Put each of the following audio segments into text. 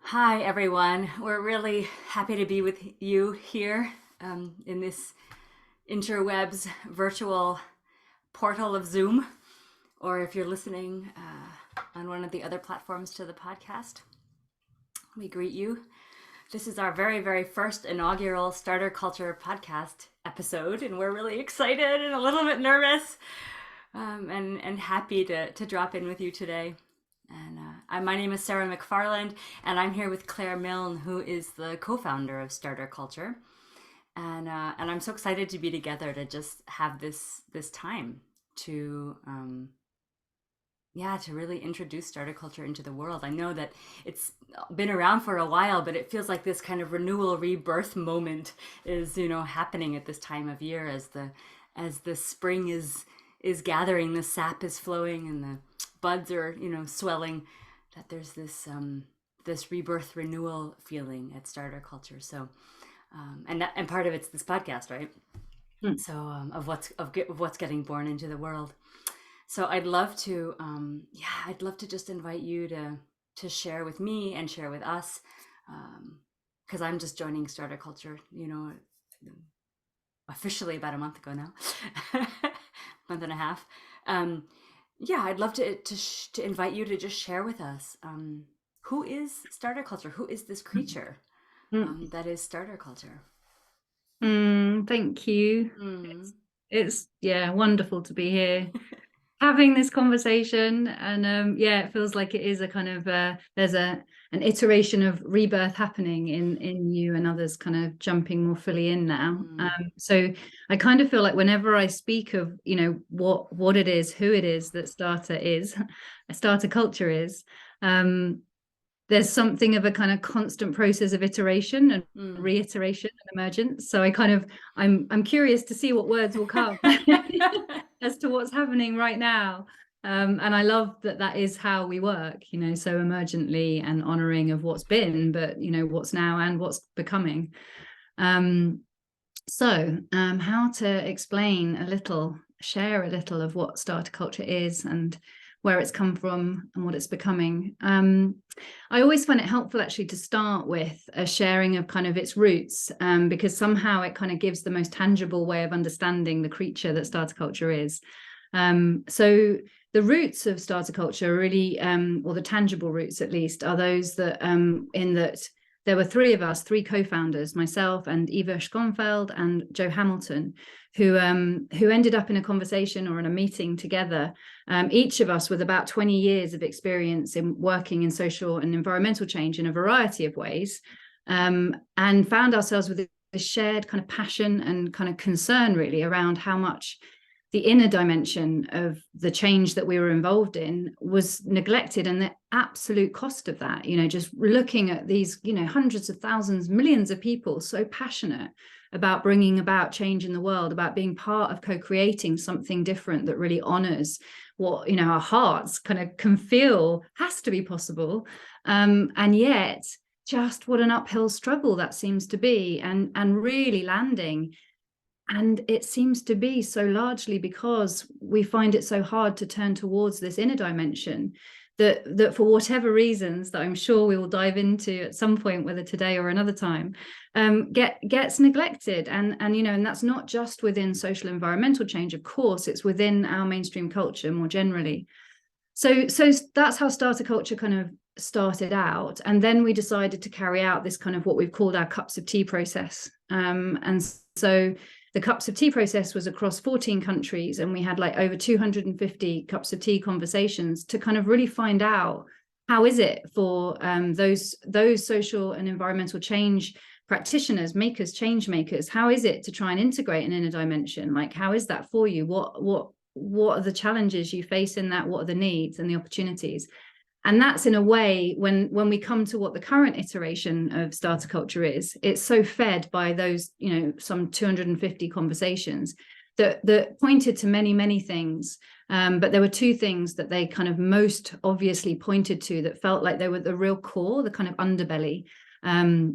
Hi, everyone. We're really happy to be with you here in this interwebs virtual portal of Zoom, or if you're listening on one of the other platforms to the podcast, we greet you. This is our very, very first inaugural Starter Culture podcast episode, and we're really excited and a little bit nervous and happy to drop in with you today. And my name is Sarah McFarland, and I'm here with Claire Milne, who is the co-founder of Starter Culture. And I'm so excited to be together to just have this time to to really introduce Starter Culture into the world. I know that it's been around for a while, but it feels like this kind of renewal, rebirth moment is happening at this time of year as the spring is gathering, the sap is flowing, and the buds are swelling, that there's this rebirth, renewal feeling at Starter Culture. So and part of it's this podcast, right? So of what's getting born into the world. So I'd love to just invite you to share with me and share with us, because I'm just joining Starter Culture officially about a month ago now. Month and a half. I'd love to invite you to just share with us, who is Starter Culture? Who is this creature that is Starter Culture? Thank you. It's wonderful to be here having this conversation, and it feels like it is a kind of there's an iteration of rebirth happening in you and others kind of jumping more fully in now. So I kind of feel like whenever I speak of what it is, who it is that Starter Culture is, there's something of a kind of constant process of iteration and reiteration and emergence. So I'm curious to see what words will come as to what's happening right now. And I love that is how we work, so emergently and honoring of what's been, but what's now and what's becoming. So how to share a little of what Starter Culture is and where it's come from and what it's becoming. I always find it helpful actually to start with a sharing of kind of its roots, because somehow it kind of gives the most tangible way of understanding the creature that Starter Culture is. So the roots of Starter Culture are really, or the tangible roots at least, are those that in that there were three co-founders, myself and Eva Schonfeld and Joe Hamilton, who ended up in a conversation or in a meeting together, each of us with about 20 years of experience in working in social and environmental change in a variety of ways, and found ourselves with a shared kind of passion and kind of concern really around how much the inner dimension of the change that we were involved in was neglected, and the absolute cost of that, just looking at these, hundreds of thousands, millions of people so passionate about bringing about change in the world, about being part of co-creating something different that really honors what, our hearts kind of can feel has to be possible. And yet just what an uphill struggle that seems to be, and really landing. And it seems to be so largely because we find it so hard to turn towards this inner dimension that for whatever reasons that I'm sure we will dive into at some point, whether today or another time, gets neglected. And that's not just within social environmental change, of course, it's within our mainstream culture more generally. So that's how Starter Culture kind of started out. And then we decided to carry out this kind of what we've called our cups of tea process. And so the cups of tea process was across 14 countries, and we had like over 250 cups of tea conversations to kind of really find out how is it for those social and environmental change practitioners, makers, change makers, how is it to try and integrate an inner dimension? Like, how is that for you? What are the challenges you face in that? What are the needs and the opportunities? And that's in a way, when we come to what the current iteration of Starter Culture is, it's so fed by those, some 250 conversations that pointed to many, many things. But there were two things that they kind of most obviously pointed to that felt like they were the real core, the kind of underbelly of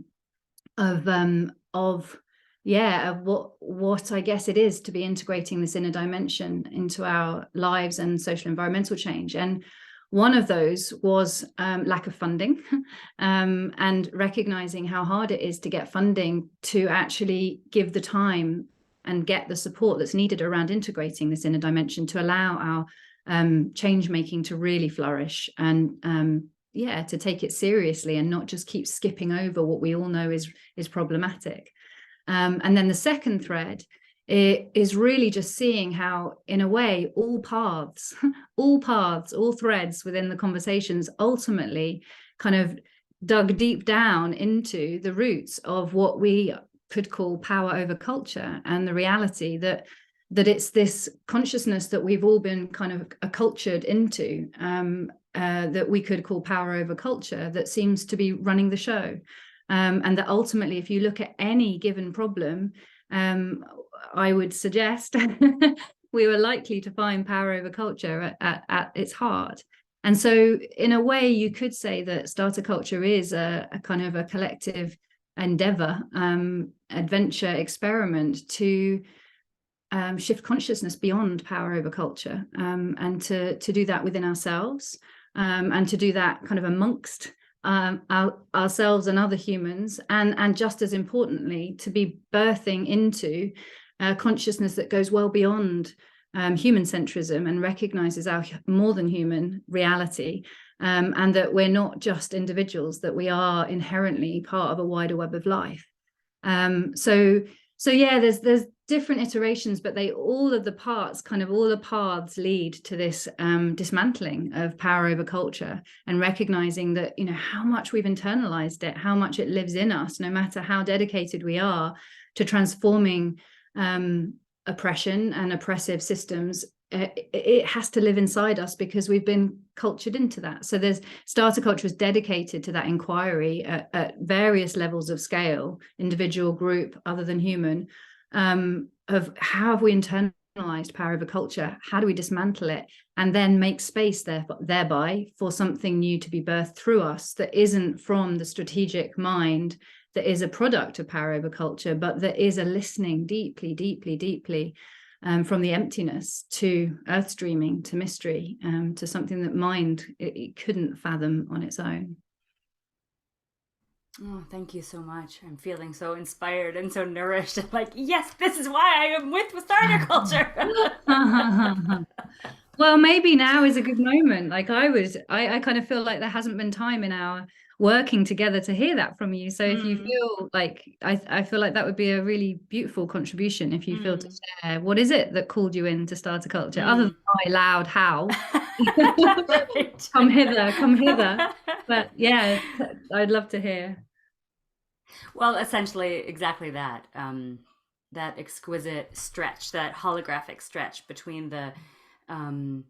what I guess it is to be integrating this inner dimension into our lives and social environmental change. And One of those was lack of funding, and recognizing how hard it is to get funding to actually give the time and get the support that's needed around integrating this inner dimension to allow our change making to really flourish, and to take it seriously and not just keep skipping over what we all know is problematic. And then the second thread is really just seeing how, in a way, all paths, all threads within the conversations ultimately kind of dug deep down into the roots of what we could call power over culture, and the reality that it's this consciousness that we've all been kind of accultured into, that we could call power over culture, that seems to be running the show. And that ultimately, if you look at any given problem, I would suggest we were likely to find power over culture at its heart. And so in a way, you could say that starter culture is a kind of a collective endeavor, adventure, experiment to shift consciousness beyond power over culture, and to do that within ourselves, and to do that kind of amongst ourselves and other humans, and just as importantly, to be birthing into consciousness that goes well beyond human centrism and recognizes our more than human reality, and that we're not just individuals, that we are inherently part of a wider web of life. So yeah, there's different iterations, but all of the paths lead to this dismantling of power over culture, and recognizing that, how much we've internalized it, how much it lives in us, no matter how dedicated we are to transforming oppression and oppressive systems. It has to live inside us because we've been cultured into that. So there's starter culture is dedicated to that inquiry at various levels of scale, individual, group, other than human, of how have we internalized power over culture, how do we dismantle it, and then make space thereby for something new to be birthed through us, that isn't from the strategic mind, that is a product of power over culture, but that is a listening deeply, deeply, deeply, from the emptiness to earth dreaming, to mystery, to something that mind it couldn't fathom on its own. Oh, thank you so much. I'm feeling so inspired and so nourished. I'm like, yes, this is why I am with starter culture. Well, maybe now is a good moment. Like I kind of feel like there hasn't been time in our working together to hear that from you. So if you feel like, I feel like that would be a really beautiful contribution, if you feel to share, what is it that called you in to start a culture, other than my loud howl? Right. Come hither. But yeah, I'd love to hear. Well, essentially, exactly that. That exquisite stretch, that holographic stretch between the um,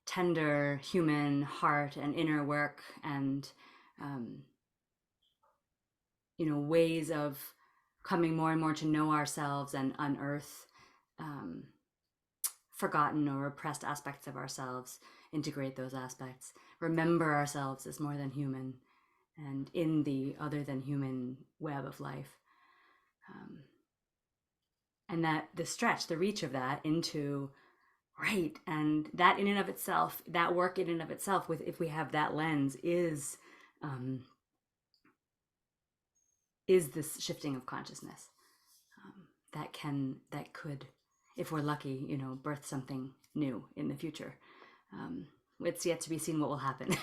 tender human heart and inner work, and ways of coming more and more to know ourselves and unearth forgotten or repressed aspects of ourselves, integrate those aspects, remember ourselves as more than human, and in the other than human web of life. And that the stretch, the reach of that into right, and that in and of itself, that work in and of itself, with if we have that lens, is this shifting of consciousness, that could, if we're lucky, birth something new in the future. It's yet to be seen what will happen.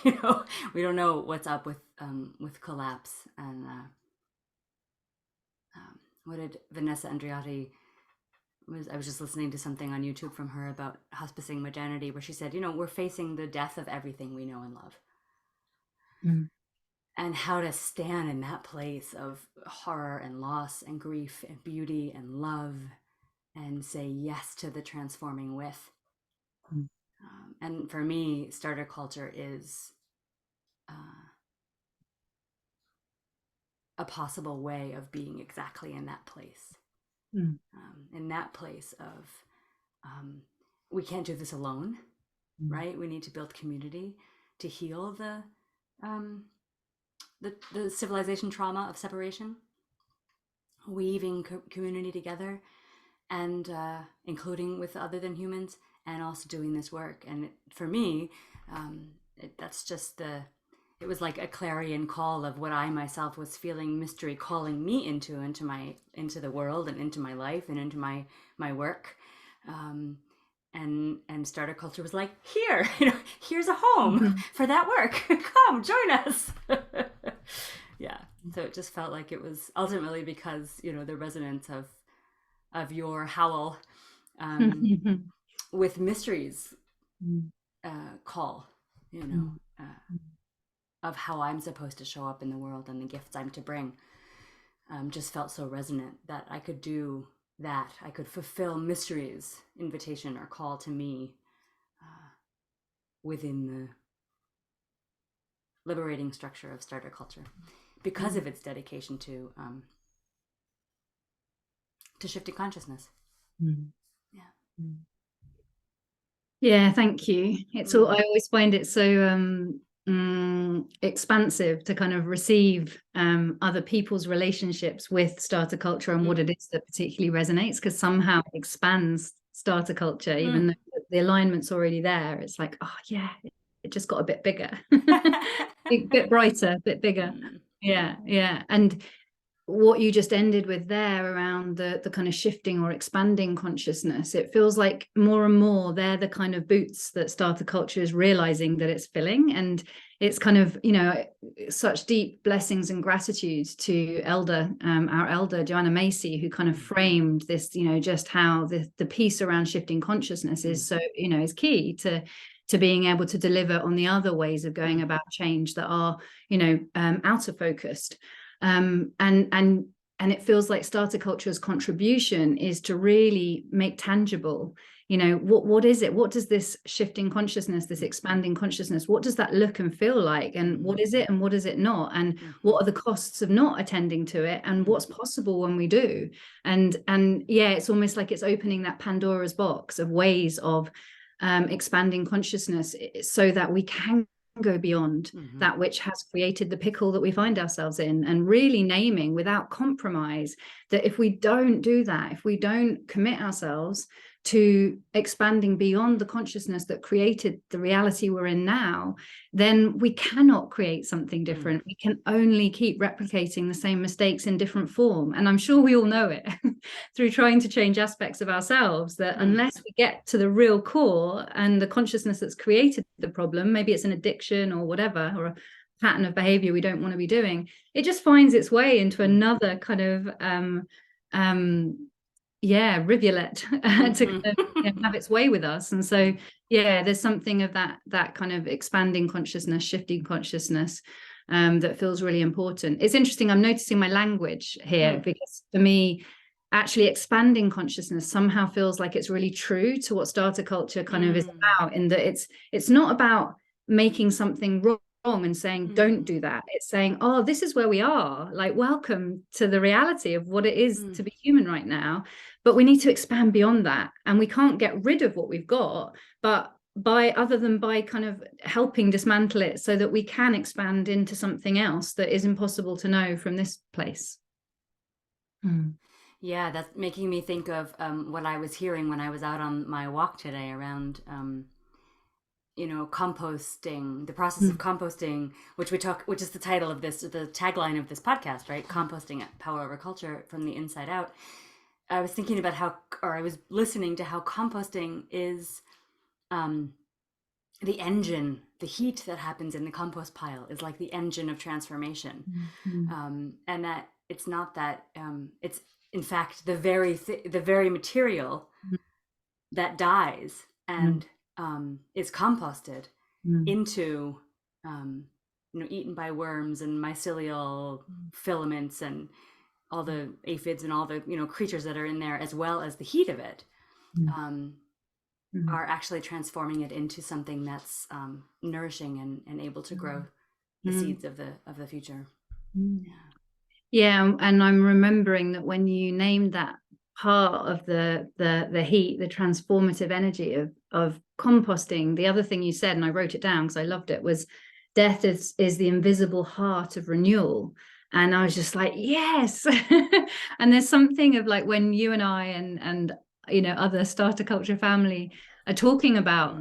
We don't know what's up with collapse. And what did Vanessa Andreotti I was just listening to something on YouTube from her about hospicing modernity, where she said, we're facing the death of everything we know and love. And how to stand in that place of horror and loss and grief and beauty and love, and say yes to the transforming with. And for me, starter culture is a possible way of being exactly in that place. In that place of, we can't do this alone, right? We need to build community to heal the civilization trauma of separation, weaving community together, and including with other than humans, and also doing this work. And for me, that's just it was like a clarion call of what I myself was feeling mystery calling me into the world and into my life and into my work. Um, and starter culture was like, here, here's a home for that work. Come join us. Yeah. So it just felt like it was ultimately because, the resonance of your howl with mysteries call, of how I'm supposed to show up in the world and the gifts I'm to bring, just felt so resonant that I could do that. I could fulfill mysteries' invitation or call to me within the liberating structure of starter culture because of its dedication to shifting consciousness. Yeah. Yeah, thank you. It's all, I always find it so expansive to kind of receive other people's relationships with starter culture and what it is that particularly resonates, because somehow it expands starter culture, even though the alignment's already there. It's like, oh yeah, it just got a bit bigger, a bit brighter, a bit bigger. Yeah. And what you just ended with there around the kind of shifting or expanding consciousness, it feels like more and more they're the kind of boots that starter culture is realizing that it's filling. And it's kind of, such deep blessings and gratitude to our elder Joanna Macy, who kind of framed this, just how the piece around shifting consciousness is so, is key to being able to deliver on the other ways of going about change that are, outer focused. And it feels like starter culture's contribution is to really make tangible, what is it? What does this shifting consciousness, this expanding consciousness, what does that look and feel like? And what is it and what is it not? And what are the costs of not attending to it? And what's possible when we do? And yeah, it's almost like it's opening that Pandora's box of ways of expanding consciousness so that we can go beyond that which has created the pickle that we find ourselves in, and really naming without compromise that if we don't do that, if we don't commit ourselves to expanding beyond the consciousness that created the reality we're in now, then we cannot create something different. We can only keep replicating the same mistakes in different form. And I'm sure we all know it through trying to change aspects of ourselves, that unless we get to the real core and the consciousness that's created the problem, maybe it's an addiction or whatever, or a pattern of behavior we don't want to be doing, it just finds its way into another kind of rivulet to kind of, have its way with us. And so there's something of that kind of expanding consciousness, shifting consciousness that feels really important. It's interesting, I'm noticing my language here, because for me actually expanding consciousness somehow feels like it's really true to what starter culture kind of is about, in that it's not about making something wrong and saying don't do that. It's saying, oh, this is where we are, like, welcome to the reality of what it is to be human right now, but we need to expand beyond that, and we can't get rid of what we've got, but by kind of helping dismantle it so that we can expand into something else that is impossible to know from this place. Yeah, that's making me think of what I was hearing when I was out on my walk today around composting, the process of composting, which is the title of this, the tagline of this podcast, right? Composting Power Over Culture from the Inside Out. I was thinking about I was listening to how composting is the engine, the heat that happens in the compost pile is like the engine of transformation. And that it's not that, it's in fact the very material that dies and is composted into eaten by worms and mycelial filaments and all the aphids and all the creatures that are in there, as well as the heat of it, are actually transforming it into something that's nourishing and able to grow the seeds of the future. Yeah, and I'm remembering that when you named that part of the heat, the transformative energy of composting, the other thing you said, and I wrote it down because I loved it, was death is the invisible heart of renewal. And I was just like, yes. And there's something of like when you and I and other starter culture family are talking about,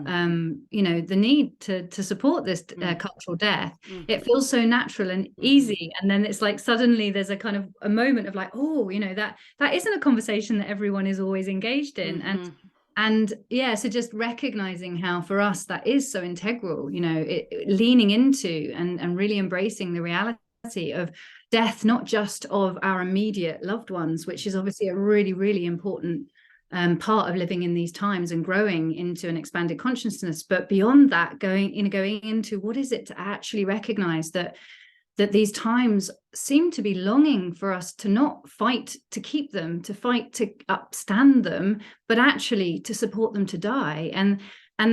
you know, the need to support this cultural death, it feels so natural and easy. And then it's like suddenly there's a kind of a moment of like, oh, you know, that isn't a conversation that everyone is always engaged in. And yeah, so just recognizing how for us that is so integral, you know, leaning into and really embracing the reality of death, not just of our immediate loved ones, which is obviously a really, really important part of living in these times and growing into an expanded consciousness. But beyond that, going into what is it to actually recognize that these times seem to be longing for us to not fight to keep them, to fight to upstand them, but actually to support them to die. And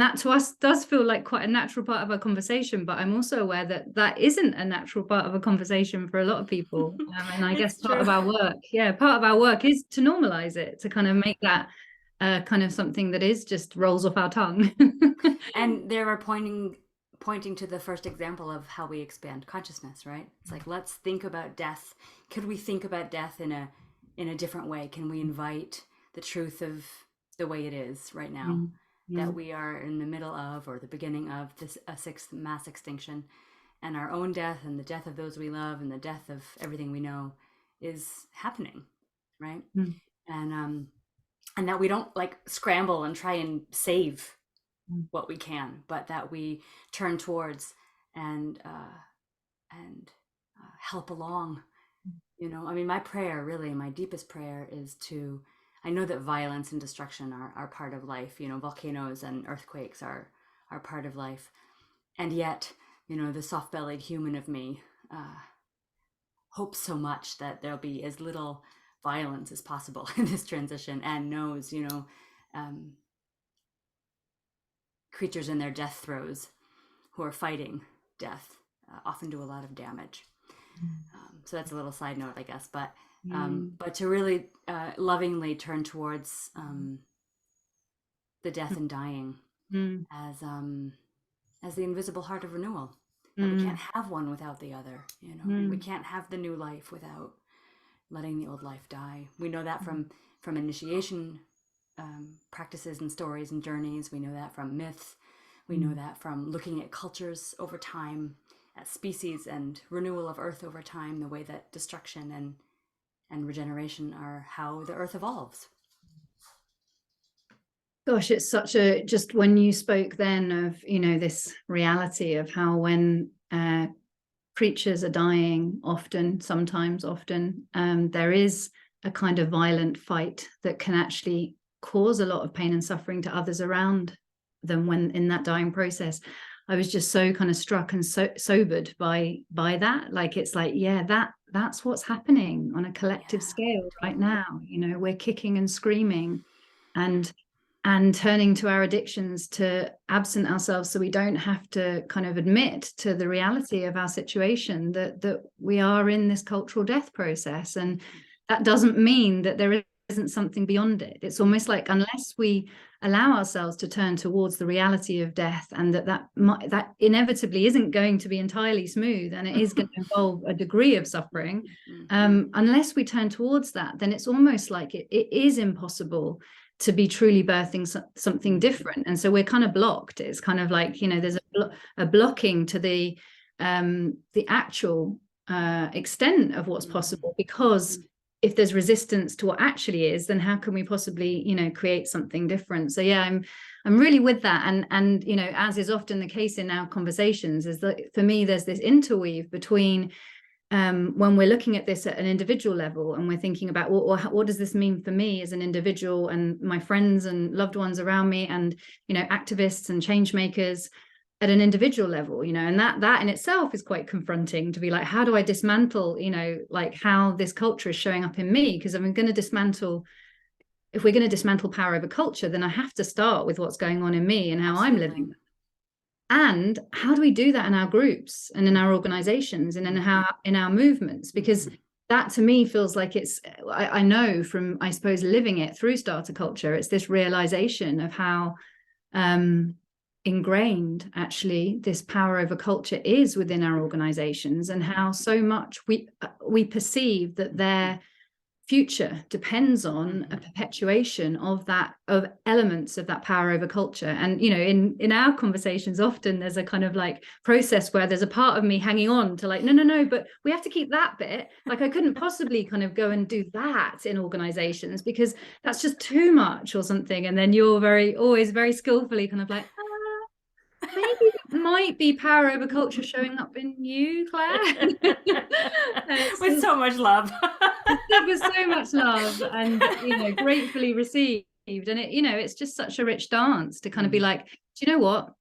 that to us does feel like quite a natural part of our conversation, but I'm also aware that that isn't a natural part of a conversation for a lot of people. And I guess part of our work is to normalize it, to kind of make that kind of something that is just rolls off our tongue. And there are pointing to the first example of how we expand consciousness, right? It's like, let's think about death. Could we think about death in a different way? Can we invite the truth of the way it is right now, that we are in the middle of, or the beginning of a sixth mass extinction, and our own death and the death of those we love and the death of everything we know is happening, right? And that we don't like scramble and try and save what we can, but that we turn towards and help along. You know, I mean, my prayer, really, my deepest prayer is to, I know that violence and destruction are part of life. You know, volcanoes and earthquakes are part of life. And yet, you know, the soft-bellied human of me hopes so much that there'll be as little violence as possible in this transition, and knows, you know, creatures in their death throes who are fighting death often do a lot of damage. So that's a little side note, I guess, but to really lovingly turn towards the death and dying as the invisible heart of renewal. That we can't have one without the other. You know, we can't have the new life without letting the old life die. We know that from initiation practices and stories and journeys. We know that from myths. We know that from looking at cultures over time, at species and renewal of Earth over time, the way that destruction and regeneration are how the Earth evolves. Gosh, it's such a, just when you spoke then of, you know, this reality of how when creatures are dying sometimes often, there is a kind of violent fight that can actually cause a lot of pain and suffering to others around them when in that dying process. I was just so kind of struck and sobered by that. Like, it's like, yeah, that's what's happening on a collective scale right now. You know, we're kicking and screaming and turning to our addictions to absent ourselves, so we don't have to kind of admit to the reality of our situation, that we are in this cultural death process. And that doesn't mean that there isn't something beyond it. It's almost like, unless we allow ourselves to turn towards the reality of death, and that inevitably isn't going to be entirely smooth, and it is going to involve a degree of suffering, unless we turn towards that, then it's almost like it is impossible to be truly birthing something different. And so we're kind of blocked. It's kind of like, you know, there's a blocking to the actual extent of what's possible, because if there's resistance to what actually is, then how can we possibly, you know, create something different? So yeah, I'm really with that. And you know, as is often the case in our conversations, is that for me there's this interweave between when we're looking at this at an individual level, and we're thinking about what does this mean for me as an individual and my friends and loved ones around me, and, you know, activists and change makers at an individual level, you know, and that in itself is quite confronting, to be like, how do I dismantle, you know, like how this culture is showing up in me? Because if we're going to dismantle power over culture, then I have to start with what's going on in me and how I'm living. And how do we do that in our groups and in our organizations and in our movements? Because that to me feels like it's, I know from, I suppose, living it through starter culture, it's this realization of how ingrained actually this power over culture is within our organizations, and how so much we perceive that they're future depends on a perpetuation of that, of elements of that power over culture. And you know, in our conversations, often there's a kind of like process where there's a part of me hanging on to like, no, but we have to keep that bit. Like I couldn't possibly kind of go and do that in organizations because that's just too much or something. And then you're always very skillfully kind of like, maybe it might be power over culture showing up in you, Claire. With so much love. With so much love and, you know, gratefully received. And it, you know, it's just such a rich dance to kind of be like, do you know what?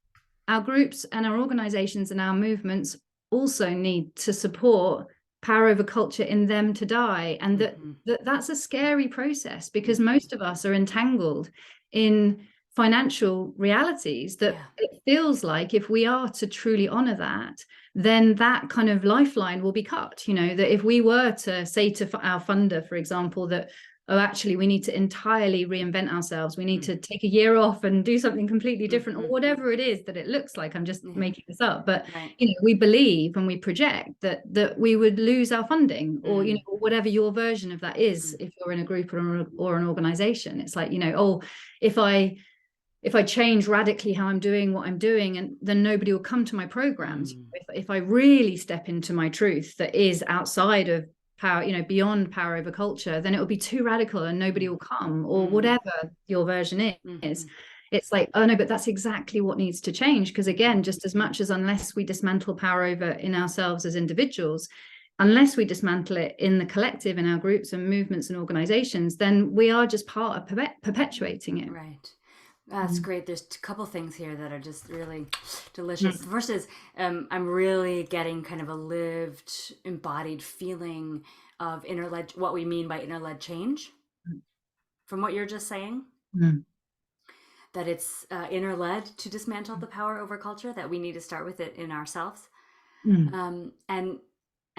Our groups and our organizations and our movements also need to support power over culture in them to die. And that's a scary process because most of us are entangled in financial realities that it feels like if we are to truly honor that, then that kind of lifeline will be cut. You know, that if we were to say to our funder, for example, that, oh, actually, we need to entirely reinvent ourselves. We need to take a year off and do something completely different, or whatever it is that it looks like. I'm just making this up. But, you know, we believe and we project that we would lose our funding or, you know, whatever your version of that is, if you're in a group or an organization. It's like, you know, oh, if I change radically how I'm doing what I'm doing, and then nobody will come to my programs. If I really step into my truth that is outside of power, you know, beyond power over culture, then it will be too radical and nobody will come, or whatever your version is. It's like, oh no, but that's exactly what needs to change. Because again, just as much as unless we dismantle power over in ourselves as individuals, unless we dismantle it in the collective, in our groups and movements and organizations, then we are just part of perpetuating it. Right. That's great. There's a couple things here that are just really delicious. The first is I'm really getting kind of a lived, embodied feeling of inner-led, what we mean by inner-led change from what you're just saying. That it's inner-led to dismantle the power over culture, that we need to start with it in ourselves.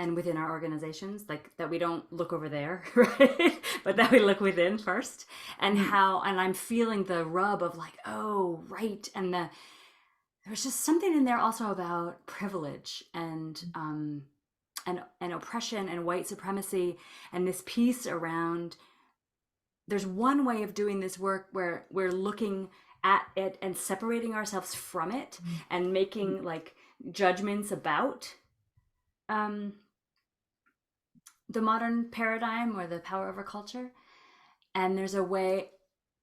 And within our organizations, like that we don't look over there, right? But that we look within first. And and I'm feeling the rub of like, oh, right. And there's just something in there also about privilege and oppression and white supremacy, and this piece around, there's one way of doing this work where we're looking at it and separating ourselves from it and making like judgments about the modern paradigm or the power over culture. And there's a way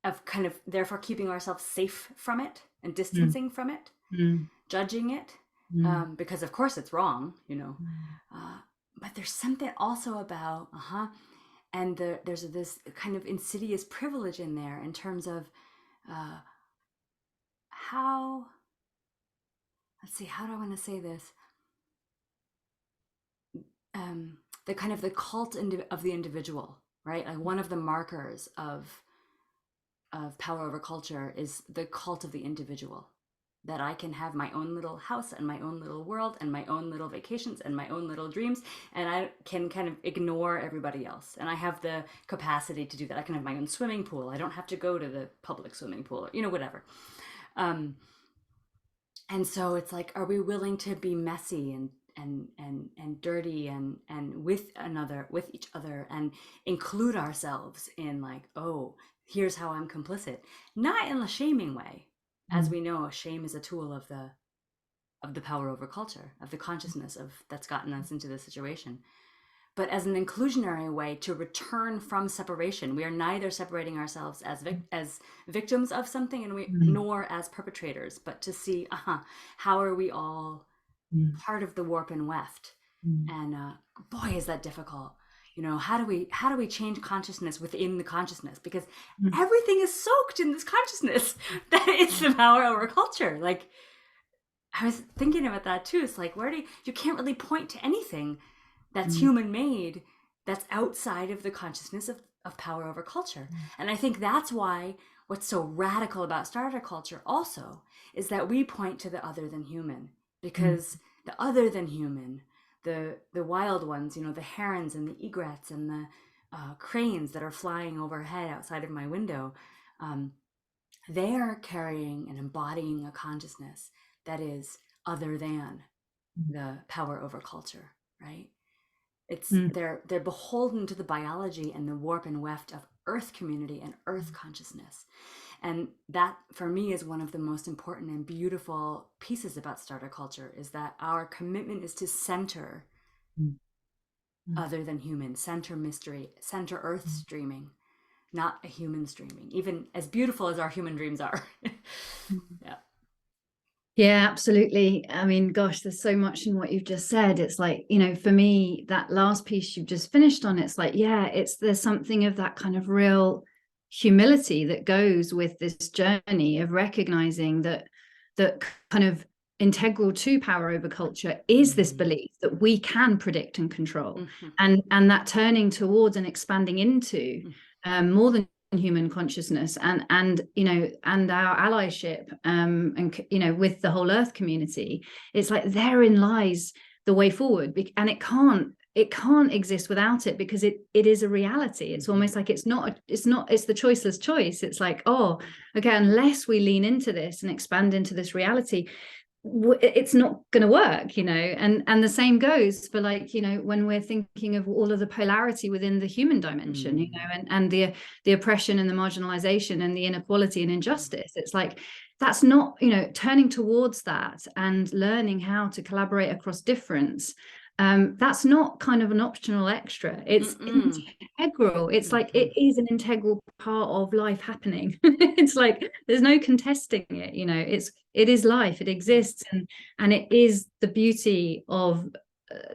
of kind of therefore keeping ourselves safe from it and distancing from it, judging it, because of course it's wrong, you know. But there's something also about, and there's this kind of insidious privilege in there in terms of how do I want to say this? The kind of the cult of the individual, right? Like one of the markers of power over culture is the cult of the individual. That I can have my own little house and my own little world and my own little vacations and my own little dreams, and I can kind of ignore everybody else. And I have the capacity to do that. I can have my own swimming pool. I don't have to go to the public swimming pool, you know, whatever. And so it's like, are we willing to be messy and dirty and with each other, and include ourselves in like, oh, here's how I'm complicit, not in a shaming way. As we know, shame is a tool of the power over culture, of the consciousness of that's gotten us into this situation, but as an inclusionary way to return from separation. We are neither separating ourselves as victims of something, and nor as perpetrators, but to see, how are we all part of the warp and weft? And boy, is that difficult. You know, how do we change consciousness within the consciousness? Because everything is soaked in this consciousness that is the power over culture. Like, I was thinking about that too. It's like, you can't really point to anything that's human made that's outside of the consciousness of power over culture. And I think that's why what's so radical about starter culture also is that we point to the other than human, because the other than human, the wild ones, you know, the herons and the egrets and the cranes that are flying overhead outside of my window, they are carrying and embodying a consciousness that is other than the power over culture, right? It's they're beholden to the biology and the warp and weft of earth community and earth consciousness. And that for me is one of the most important and beautiful pieces about starter culture, is that our commitment is to center other than human, center mystery, center earth streaming, not a human streaming, even as beautiful as our human dreams are. Yeah. Yeah, absolutely. I mean, gosh, there's so much in what you've just said. It's like, you know, for me, that last piece you've just finished on, it's like, yeah, there's something of that kind of real humility that goes with this journey of recognizing that kind of integral to power over culture is this belief that we can predict and control, and that turning towards and expanding into more than human consciousness, and you know, and our allyship, and you know, with the whole earth community. It's like therein lies the way forward, and it can't exist without it, because it is a reality. It's almost like it's the choiceless choice. It's like, oh, okay, unless we lean into this and expand into this reality, it's not going to work, you know. And the same goes for, like, you know, when we're thinking of all of the polarity within the human dimension, you know, and the oppression and the marginalization and the inequality and injustice. It's like, that's not, you know, turning towards that and learning how to collaborate across difference. That's not kind of an optional extra. It's integral. It's like, it is an integral part of life happening. It's like, there's no contesting it, you know. It is life. It exists, and it is the beauty of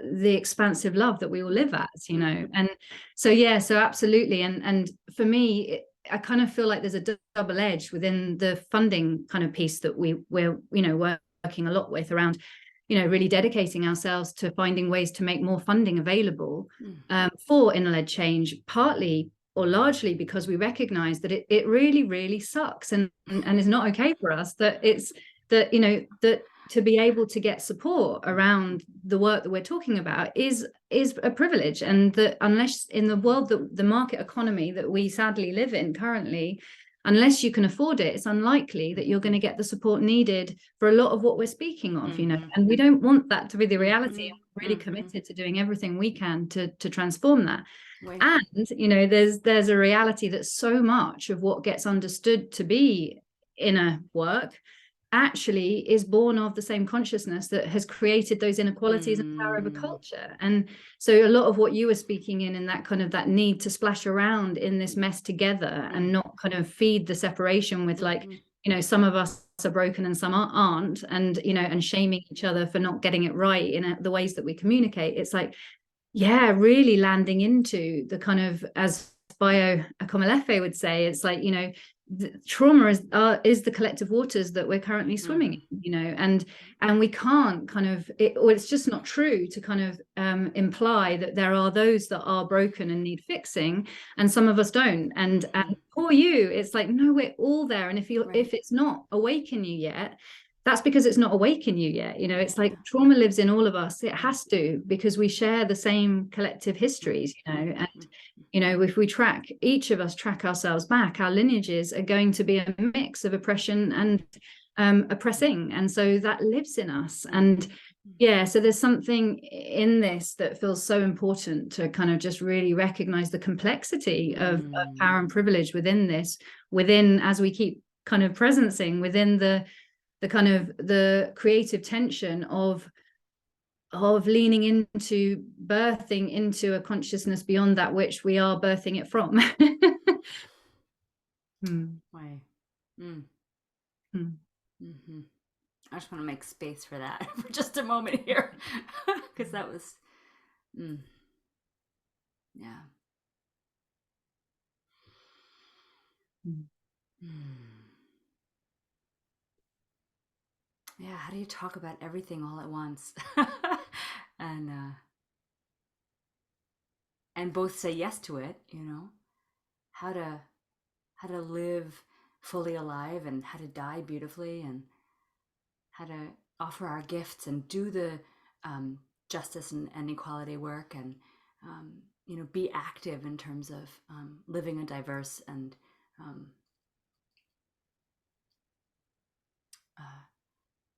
the expansive love that we all live as, you know. And so, yeah, so absolutely. And for me, I kind of feel like there's a double edge within the funding kind of piece that we're, you know, working a lot with around, you know, really dedicating ourselves to finding ways to make more funding available for inner-led change, partly or largely because we recognize that it really, really sucks and is not okay for us, that it's that, you know, that to be able to get support around the work that we're talking about is a privilege, and that unless in the world, that the market economy that we sadly live in currently, unless you can afford it, it's unlikely that you're going to get the support needed for a lot of what we're speaking of, you know. And we don't want that to be the reality. We're really committed to doing everything we can to transform that. And, you know, there's a reality that so much of what gets understood to be inner work actually is born of the same consciousness that has created those inequalities and power over culture. And so a lot of what you were speaking in that kind of that need to splash around in this mess together and not kind of feed the separation with, like, you know, some of us are broken and some aren't, and, you know, and shaming each other for not getting it right in the ways that we communicate. It's like, yeah, really landing into the kind of, as Bio Akomalefe would say, it's like, you know, trauma is the collective waters that we're currently swimming in, you know, and we can't kind of it's just not true to kind of imply that there are those that are broken and need fixing and some of us don't, and poor you. It's like, no, we're all there, and if it's not awakened you yet, that's because it's not awakened you yet, you know. It's like trauma lives in all of us. It has to, because we share the same collective histories, you know. And, you know, if we each of us track ourselves back, our lineages are going to be a mix of oppression and oppressing, and so that lives in us. And yeah, so there's something in this that feels so important to kind of just really recognize the complexity of power and privilege within this, as we keep kind of presencing within the kind of the creative tension of leaning into birthing into a consciousness beyond that which we are birthing it from. I just want to make space for that for just a moment here, because that was yeah. Yeah, how do you talk about everything all at once? And both say yes to it, you know? How to live fully alive, and how to die beautifully, and how to offer our gifts and do the justice and equality work, and you know, be active in terms of living a diverse and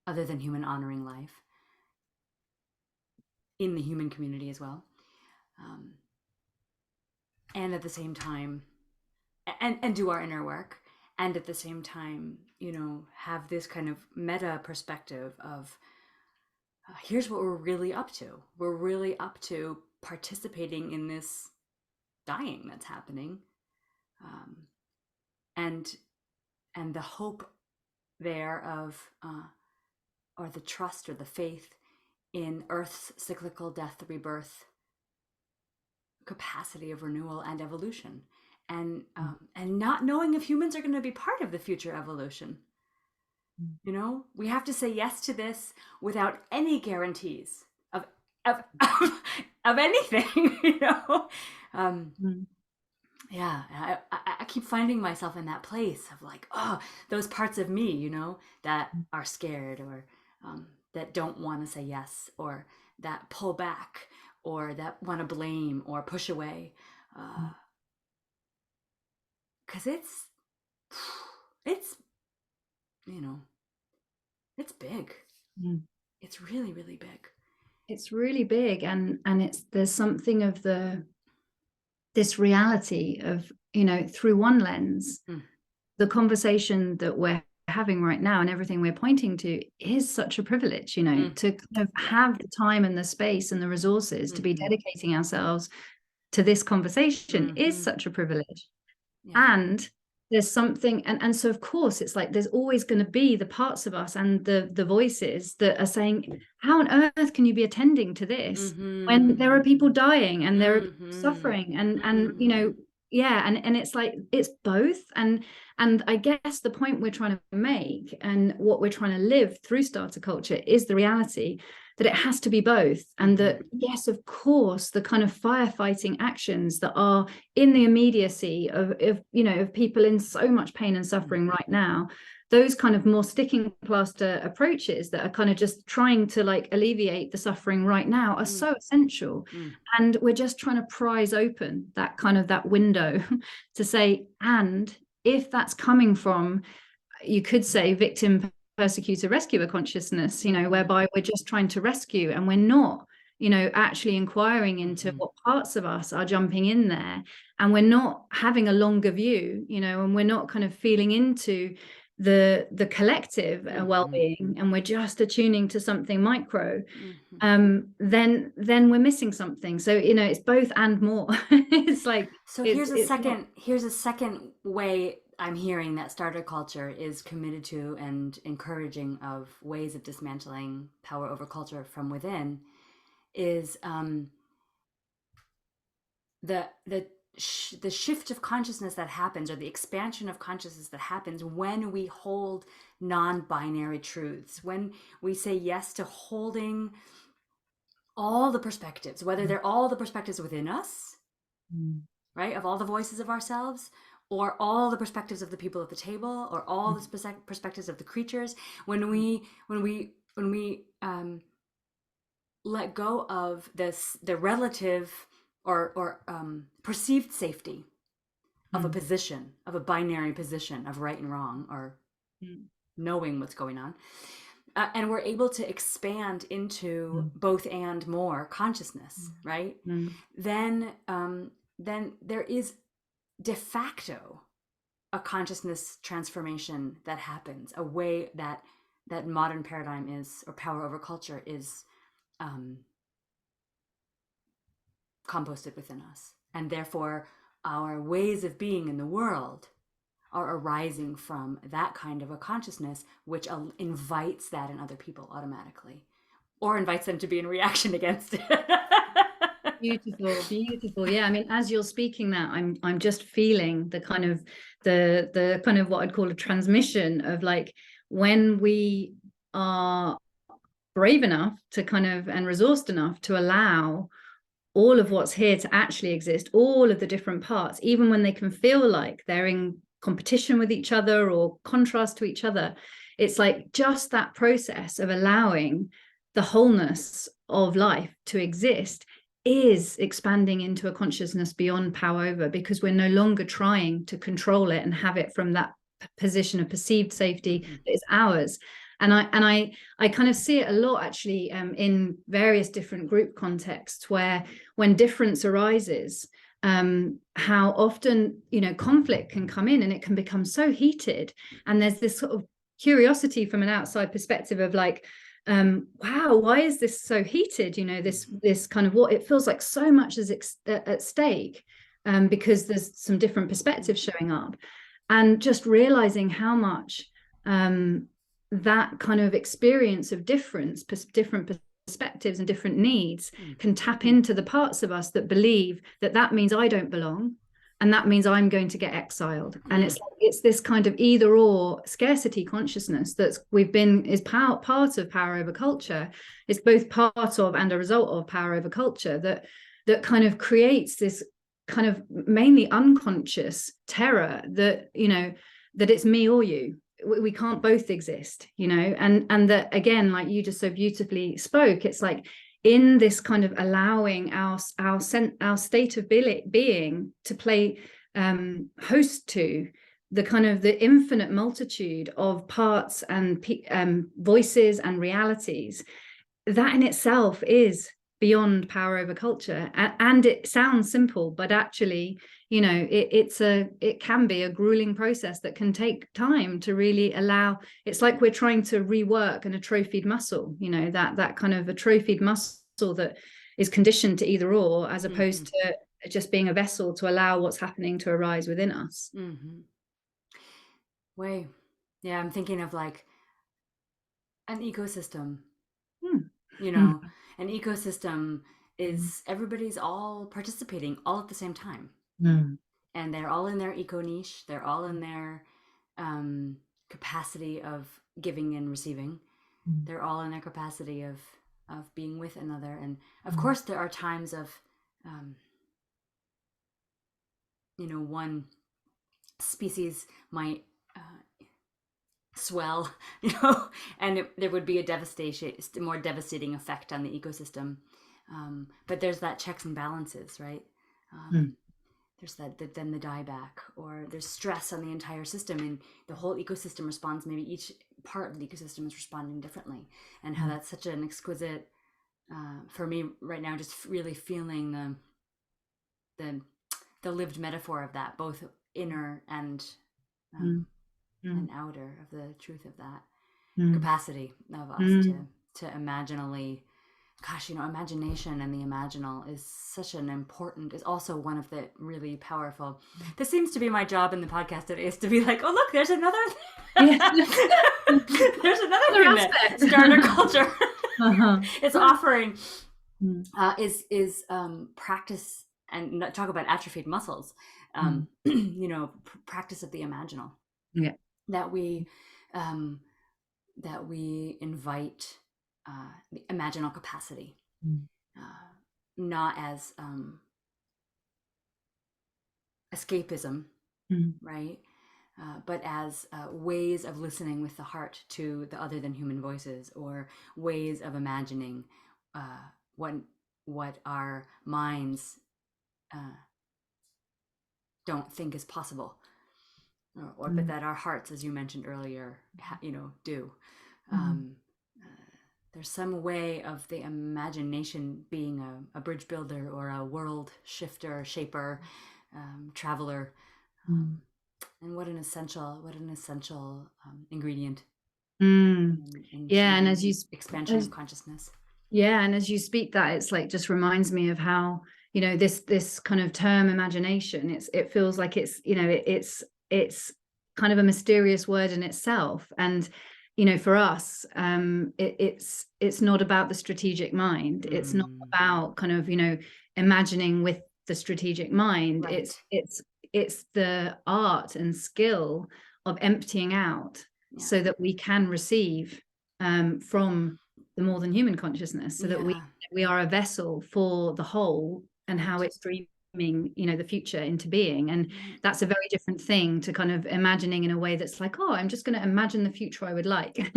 other than human honoring life in the human community as well. and at the same time, and do our inner work, and at the same time, have this kind of meta perspective of here's what we're really up to. We're really up to participating in this dying that's happening, and the hope there of or the trust or the faith in Earth's cyclical death, rebirth, capacity of renewal and evolution, and not knowing if humans are going to be part of the future evolution. We have to say yes to this without any guarantees of anything. Yeah, I keep finding myself in that place of like, oh, those parts of me, that are scared, or that don't want to say yes, or that pull back, or that want to blame or push away, because it's it's big. It's really, really big. It's really big, and there's something of this reality of, through one lens, the conversation that we're having right now and everything we're pointing to is such a privilege, to kind of have the time and the space and the resources to be dedicating ourselves to this conversation is such a privilege. And there's something, and so of course it's like there's always going to be the parts of us and the voices that are saying, how on earth can you be attending to this when there are people dying and there are people suffering, and and it's like it's both, and I guess the point we're trying to make and what we're trying to live through starter culture is the reality that it has to be both, and that yes, of course, the kind of firefighting actions that are in the immediacy of people in so much pain and suffering right now, those kind of more sticking plaster approaches that are kind of just trying to like alleviate the suffering right now are so essential. And we're just trying to prise open that kind of that window to say, and if that's coming from, you could say, victim, persecutor, rescuer consciousness, whereby we're just trying to rescue and we're not, actually inquiring into what parts of us are jumping in there, and we're not having a longer view, and we're not kind of feeling into the collective well-being, and we're just attuning to something micro, then we're missing something. So it's both and more. It's like, so here's a second way I'm hearing that starter culture is committed to and encouraging of ways of dismantling power over culture from within, is the shift of consciousness that happens, or the expansion of consciousness that happens when we hold non-binary truths, when we say yes to holding all the perspectives, whether they're all the perspectives within us, right, of all the voices of ourselves, or all the perspectives of the people at the table, or all the perspectives of the creatures. When we let go of the relative or perceived safety of a position, of a binary position of right and wrong, or knowing what's going on, and we're able to expand into both and more consciousness, right? Then there is de facto a consciousness transformation that happens, a way that modern paradigm is, or power over culture is, composted within us, and therefore our ways of being in the world are arising from that kind of a consciousness, which invites that in other people automatically, or invites them to be in reaction against it. Beautiful. Yeah, I mean, as you're speaking that, I'm just feeling the kind of what I'd call a transmission of, like, when we are brave enough to kind of, and resourced enough to allow all of what's here to actually exist, all of the different parts, even when they can feel like they're in competition with each other or contrast to each other. It's like just that process of allowing the wholeness of life to exist is expanding into a consciousness beyond power over, because we're no longer trying to control it and have it from that position of perceived safety that is ours. And I kind of see it a lot actually in various different group contexts, where when difference arises, how often, you know, conflict can come in and it can become so heated, and there's this sort of curiosity from an outside perspective of like, wow, why is this so heated? You know, this kind of, what it feels like so much is at stake, because there's some different perspectives showing up, and just realizing how much that kind of experience of different perspectives and different needs can tap into the parts of us that believe that that means I don't belong, and that means I'm going to get exiled. And it's this kind of either or scarcity consciousness that's is part of power over culture. It's both part of and a result of power over culture that kind of creates this kind of mainly unconscious terror that, you know, that it's me or you. We can't both exist, you know, and that, again, like you just so beautifully spoke, it's like in this kind of allowing our state of being to play host to the kind of the infinite multitude of parts and voices and realities, that in itself is beyond power over culture. And it sounds simple, but actually, you know, it can be a grueling process that can take time to really allow. It's like we're trying to rework an atrophied muscle, you know, that kind of atrophied muscle that is conditioned to either or, as opposed to just being a vessel to allow what's happening to arise within us. Way. Yeah, I'm thinking of like an ecosystem. You know, an ecosystem is everybody's all participating all at the same time. And they're all in their eco niche. They're all in their capacity of giving and receiving. They're all in their capacity of being with another. And of course, there are times of, you know, one species might swell, you know, and there would be a more devastating effect on the ecosystem. But there's that checks and balances, right? There's then the dieback, or there's stress on the entire system, and the whole ecosystem responds. Maybe each part of the ecosystem is responding differently, and how that's such an exquisite, for me right now, just really feeling the lived metaphor of that, both inner and outer, of the truth of that capacity of us to imaginally. Gosh, you know, imagination and the imaginal is such an important, is also one of the really powerful. This seems to be my job in the podcast today, is to be like, oh, look, there's another, there's another thing that starter culture is offering, is practice, and talk about atrophied muscles, you know, practice of the imaginal. That we invite the imaginal capacity, not as escapism, right? But as ways of listening with the heart to the other than human voices, or ways of imagining what our minds don't think is possible, but that our hearts, as you mentioned earlier, you know, do. There's some way of the imagination being a bridge builder, or a world shifter, shaper, traveler, and what an essential ingredient. And as you expansion of consciousness. And as you speak that, it's like, just reminds me of how, you know, this kind of term imagination, it feels like it's, you know, it's kind of a mysterious word in itself. And you know, for us, it's not about the strategic mind. It's not about kind of, you know, imagining with the strategic mind. Right. It's the art and skill of emptying out, so that we can receive from the more than human consciousness, so that we are a vessel for the whole, and how it's dreaming, you know, the future into being. And that's a very different thing to kind of imagining in a way that's like, oh, I'm just going to imagine the future I would like.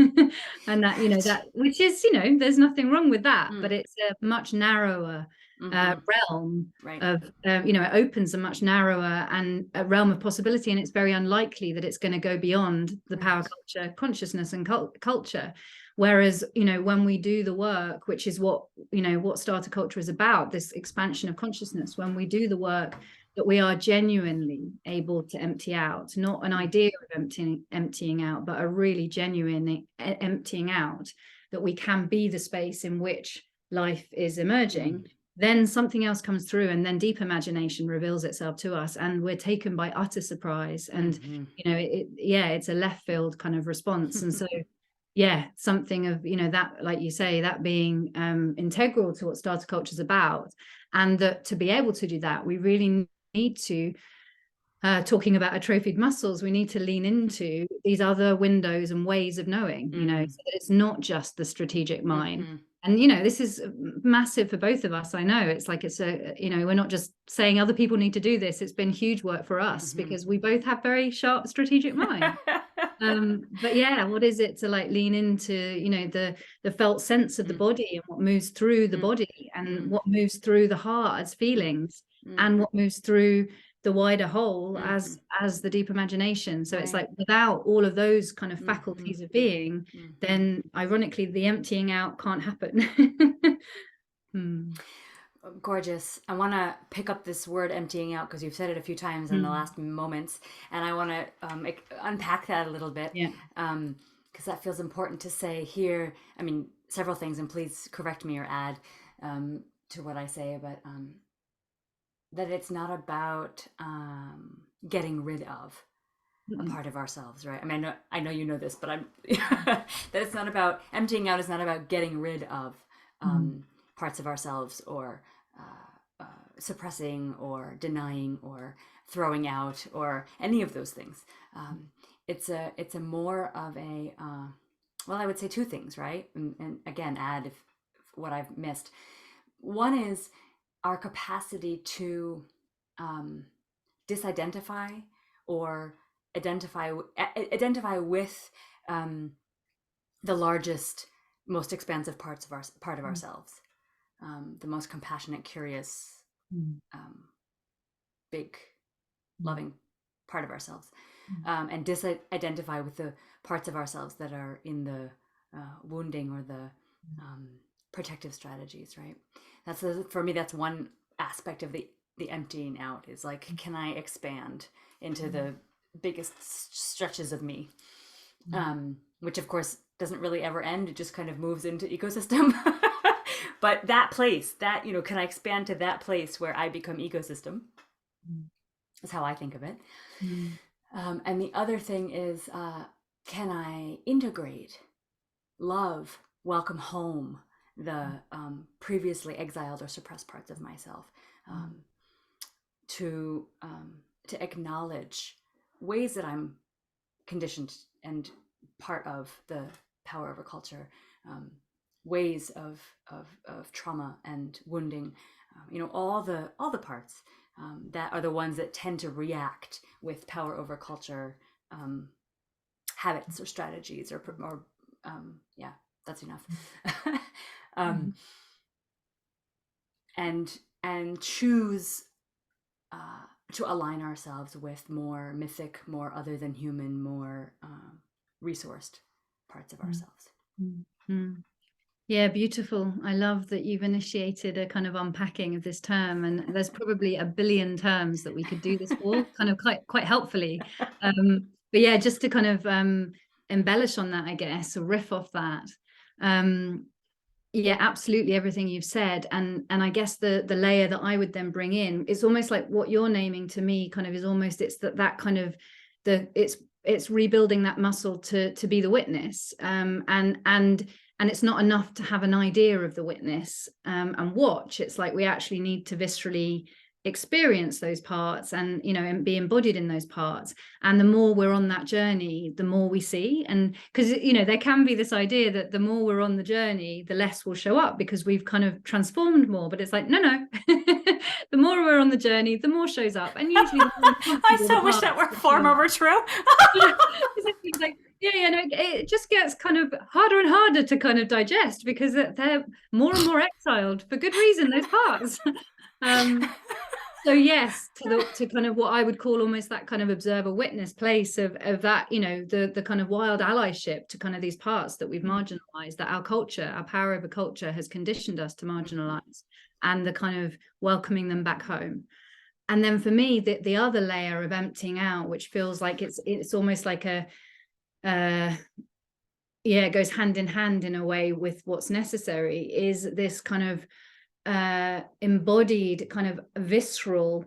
And that, you know, that, which is, you know, there's nothing wrong with that, but it's a much narrower realm Right. of, it opens a much narrower and a realm of possibility, and it's very unlikely that it's going to go beyond the power culture consciousness and culture. Whereas, when we do the work, which is what starter culture is about, this expansion of consciousness, when we do the work, that we are genuinely able to empty out, not an idea of emptying out, but a really genuine emptying out, that we can be the space in which life is emerging, then something else comes through, and then deep imagination reveals itself to us, and we're taken by utter surprise. And it's a left field kind of response. And so something of that, like you say, that being integral to what starter culture is about, and that to be able to do that, we really need to, talking about atrophied muscles, we need to lean into these other windows and ways of knowing, so that it's not just the strategic mind. And this is massive for both of us. I know it's like, it's we're not just saying other people need to do this. It's been huge work for us because we both have very sharp strategic mind. But what is it to like lean into the felt sense of the body, and what moves through the body, and what moves through the heart as feelings, and what moves through the wider whole as the deep imagination. So it's like, without all of those kind of faculties of being, then ironically the emptying out can't happen. Gorgeous. I want to pick up this word emptying out, because you've said it a few times in the last moments, and I want to unpack that a little bit, because that feels important to say here. I mean, several things, and please correct me or add to what I say, but that it's not about getting rid of a part of ourselves, right? I mean, I know you know this, but I'm that it's not about emptying out. Is not about getting rid of parts of ourselves, or suppressing, or denying, or throwing out, or any of those things. It's a more of a I would say two things, right? And again, add if what I've missed. One is our capacity to disidentify or identify with the largest, most expansive part of ourselves, the most compassionate, curious, big, loving part of ourselves, and disidentify with the parts of ourselves that are in the wounding or the protective strategies, right? For me, that's one aspect of the emptying out, is like, can I expand into the biggest stretches of me, which of course doesn't really ever end. It just kind of moves into ecosystem. But that place, that, can I expand to that place where I become ecosystem? Is how I think of it. And the other thing is, can I integrate, love, welcome home the previously exiled or suppressed parts of myself, to acknowledge ways that I'm conditioned and part of the power of a culture, ways of trauma and wounding, all the parts that are the ones that tend to react with power over culture habits or strategies, or that's enough. And choose to align ourselves with more mythic, more other than human, more resourced parts of ourselves. Yeah, beautiful. I love that you've initiated a kind of unpacking of this term, and there's probably a billion terms that we could do this for, kind of quite helpfully. But yeah, just to kind of embellish on that, I guess, or riff off that. Yeah, absolutely everything you've said. And I guess the layer that I would then bring in, it's almost like what you're naming to me kind of is almost, it's that kind of it's rebuilding that muscle to be the witness. And it's not enough to have an idea of the witness and watch. It's like we actually need to viscerally experience those parts and and be embodied in those parts. And the more we're on that journey, the more we see. And because there can be this idea that the more we're on the journey, the less will show up because we've kind of transformed more. But it's like, no the more we're on the journey, the more shows up. And usually I so wish that were far more true. Like, No, it just gets kind of harder and harder to kind of digest, because they're more and more exiled for good reason, those parts. So yes, to kind of what I would call almost that kind of observer witness place of that, the kind of wild allyship to kind of these parts that we've marginalized, that our culture, our power over culture, has conditioned us to marginalize, and the kind of welcoming them back home. And then for me, the other layer of emptying out, which feels like it's almost like it goes hand in hand in a way with what's necessary, is this kind of embodied kind of visceral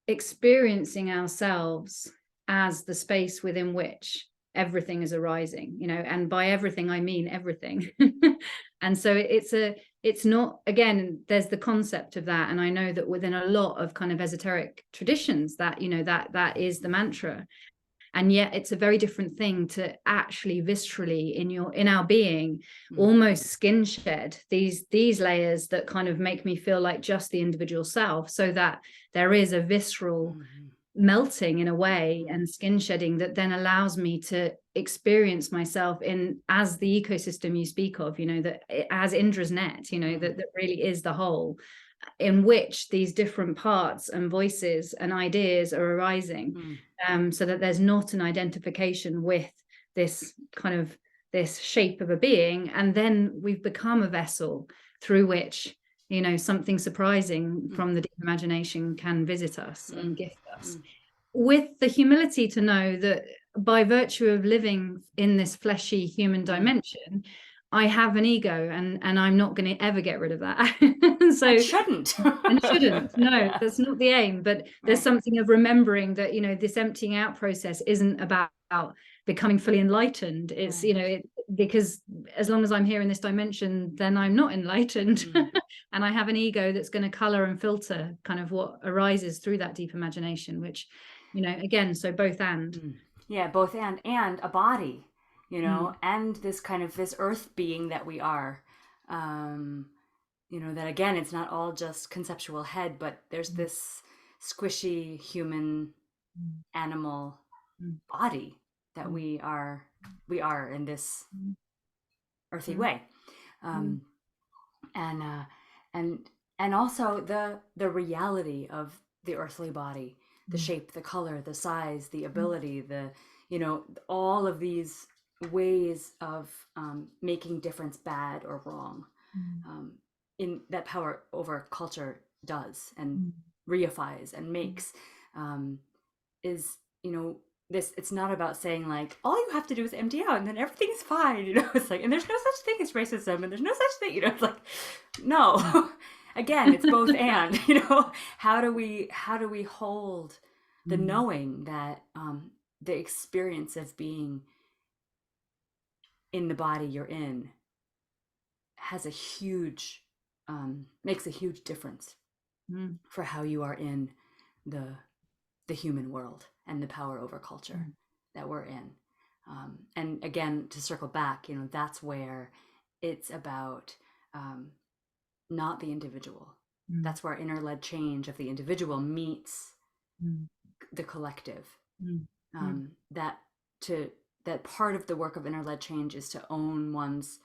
experiencing ourselves as the space within which everything is arising, and by everything I mean everything. And so it's not, again, there's the concept of that, and I know that within a lot of kind of esoteric traditions that that is the mantra. And yet it's a very different thing to actually viscerally in our being almost skin shed these layers that kind of make me feel like just the individual self, so that there is a visceral melting in a way and skin shedding that then allows me to experience myself as the ecosystem you speak of, that as Indra's net, that really is the whole, in which these different parts and voices and ideas are arising, so that there's not an identification with this kind of this shape of a being, and then we've become a vessel through which something surprising from the deep imagination can visit us and gift us, with the humility to know that by virtue of living in this fleshy human dimension, I have an ego, and I'm not going to ever get rid of that. So and shouldn't. And shouldn't. No, that's not the aim. But there's something of remembering that this emptying out process isn't about becoming fully enlightened. It's because as long as I'm here in this dimension, then I'm not enlightened. And I have an ego that's going to color and filter kind of what arises through that deep imagination, which again, so both and. Both and a body, and this kind of this earth being that we are, that again, it's not all just conceptual head, but there's this squishy human animal body that we are in this earthy way, and also the reality of the earthly body, the shape, the color, the size, the ability, all of these ways of making difference bad or wrong, in that power over culture does and reifies and makes, is this. It's not about saying like all you have to do is empty out and then everything's fine. It's like, and there's no such thing as racism, and there's no such thing. It's like, no. Again, it's both and. How do we hold the knowing that the experience of being in the body you're in has a huge makes a huge difference for how you are in the human world and the power over culture that we're in. And again, to circle back, that's where it's about not the individual. That's where inner-led change of the individual meets the collective. That part of the work of inner-led change is to own one's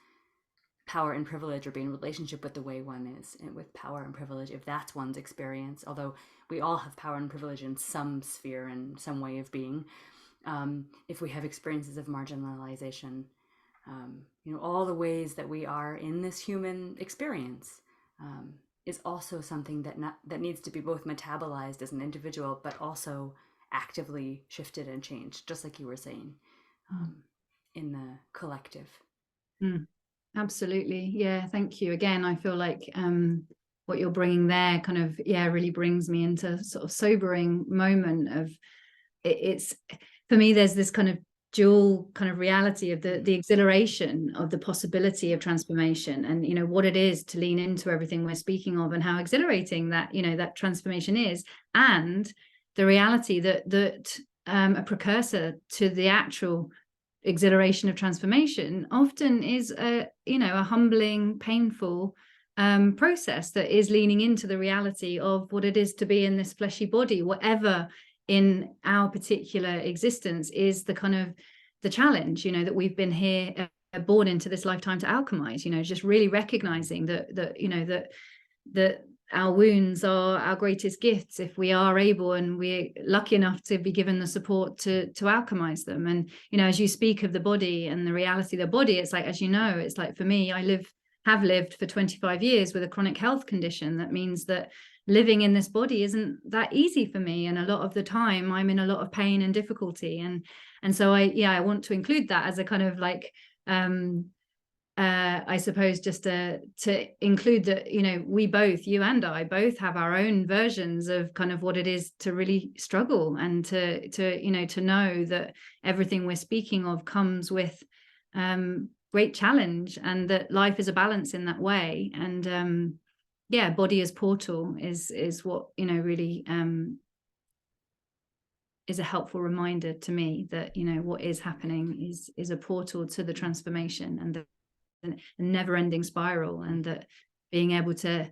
power and privilege, or be in relationship with the way one is, and with power and privilege, if that's one's experience. Although we all have power and privilege in some sphere and some way of being. If we have experiences of marginalization, all the ways that we are in this human experience, is also something that needs to be both metabolized as an individual, but also actively shifted and changed, just like you were saying, in the collective. Absolutely. Yeah, thank you. Again, I feel like what you're bringing there kind of, really brings me into sort of sobering moment of it's, for me, there's this kind of dual kind of reality of the exhilaration of the possibility of transformation, and what it is to lean into everything we're speaking of, and how exhilarating that that transformation is, and the reality that a precursor to the actual exhilaration of transformation often is a humbling, painful process that is leaning into the reality of what it is to be in this fleshy body, whatever in our particular existence is the kind of the challenge, you know, that we've been here born into this lifetime to alchemize, you know, just really recognizing that you know, that our wounds are our greatest gifts if we are able and we're lucky enough to be given the support to alchemize them. And, you know, as you speak of the body and the reality of the body, it's like, as you know, it's like, for me, I have lived for 25 years with a chronic health condition. That means that living in this body isn't that easy for me, and a lot of the time I'm in a lot of pain and difficulty. And so I want to include that as a kind of like I suppose just to include that, you know, we both, you and I both, have our own versions of kind of what it is to really struggle, and to you know, to know that everything we're speaking of comes with great challenge, and that life is a balance in that way. And yeah, body as portal is what, you know, really is a helpful reminder to me that, you know, what is happening is a portal to the transformation and the never-ending spiral, and that being able to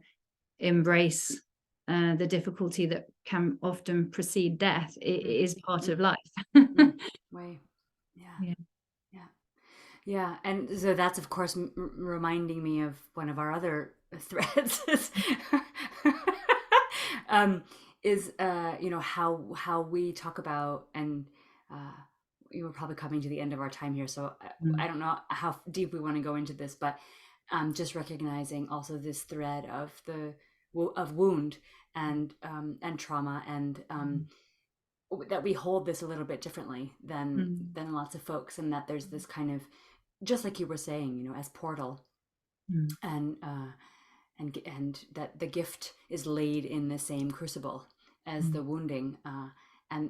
embrace the difficulty that can often precede death is part of life. Way. Yeah. Yeah. Yeah. Yeah. And so that's, of course, reminding me of one of our other threads is you know, how we talk about, and we're probably coming to the end of our time here, so I don't know how deep we want to go into this, but just recognizing also this thread of wound and trauma, and that we hold this a little bit differently than lots of folks, and that there's this kind of, just like you were saying, you know, as portal, and that the gift is laid in the same crucible as the wounding, and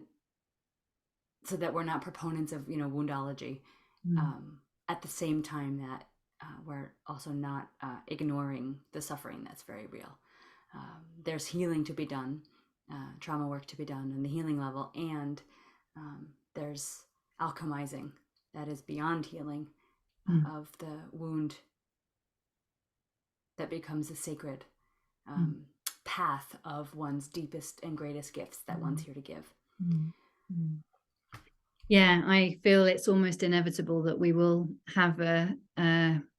so that we're not proponents of, you know, woundology, at the same time that we're also not ignoring the suffering that's very real. There's healing to be done, trauma work to be done on the healing level, and there's alchemizing that is beyond healing of the wound, that becomes a sacred path of one's deepest and greatest gifts that one's here to give. Yeah, I feel it's almost inevitable that we will have a